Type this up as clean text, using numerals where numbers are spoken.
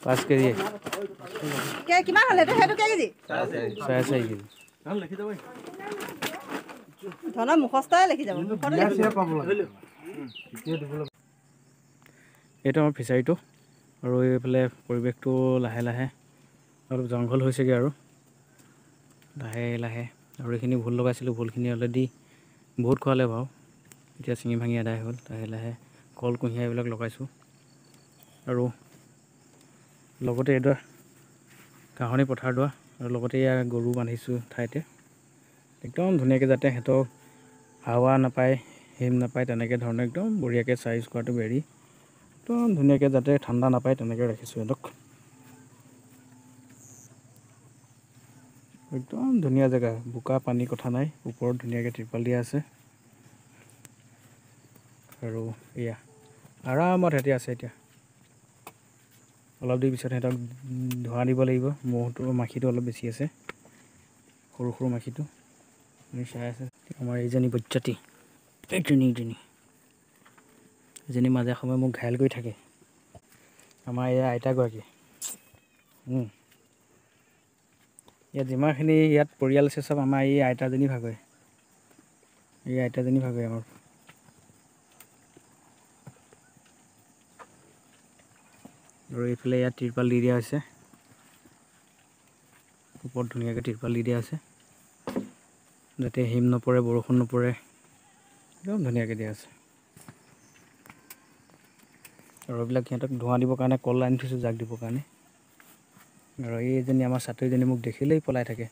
5 KG কিমান হ'লে সেইটো কেজি 4.5 কেজি ধনৰ মুখস্থই লিখি যাব এইটো আমাৰ ফিচাৰীটো আৰু এইফালে পৰিৱেশটো লাহে লাহে অলপ জংঘল হৈছেগৈ আৰু লাহে লাহে আৰু এইখিনি ভুল লগাইছিলোঁ ভুলখিনি অলৰেডি বহুত খোৱালে বাৰু এতিয়া চিঙি ভাঙি আদায় হ'ল লাহে লাহে কল কুঁহিয়াৰ এইবিলাক লগাইছোঁ আৰু লগতে এইডৰা ঘাঁহনি পথাৰডৰা আৰু লগতে ইয়াৰ গৰু বান্ধিছোঁ ঠাইতে একদম ধুনীয়াকৈ যাতে সিহঁতক হাৱা নাপায় হিম নাপায় তেনেকৈ ধৰণে একদম বঢ়িয়াকৈ চাৰি স্কুৱাৰটো বেৰি একদম ধুনীয়াকৈ যাতে ঠাণ্ডা নাপায় তেনেকৈ ৰাখিছোঁ সিহঁতক একদম ধুনীয়া জেগা বোকা পানী কথা নাই ওপৰত ধুনীয়াকৈ ত্ৰিপাল দিয়া আছে আৰু এয়া আৰামত সিহঁতি আছে এতিয়া অলপ দেৰি পিছত সিহঁতক ধোঁৱা দিব লাগিব মহটো মাখিটো অলপ বেছি আছে সৰু সৰু মাখিটো আপুনি চাই আছে আমাৰ এইজনী বজ্জাতি এইজনী মাজে সময়ে মোক ঘাইল কৰি থাকে আমাৰ এয়া আইতাগৰাকী ইয়াত যিমানখিনি ইয়াত পৰিয়াল আছে চব আমাৰ এই আইতাজনী ভাগৰে এই আইতাজনী ভাগৰে আমাৰ আৰু এইফালে ইয়াত ত্ৰিপাল দি দিয়া হৈছে ওপৰত ধুনীয়াকৈ ত্ৰিপাল দি দিয়া আছে যাতে হিম নপৰে বৰষুণ নপৰে একদম ধুনীয়াকৈ দিয়া আছে আৰু এইবিলাক সিহঁতক ধোঁৱা দিবৰ কাৰণে কল আনি থৈছোঁ জাক দিবৰ কাৰণে আৰু এইজনী আমাৰ ছাত্ৰীজনী মোক দেখিলেই পলাই থাকে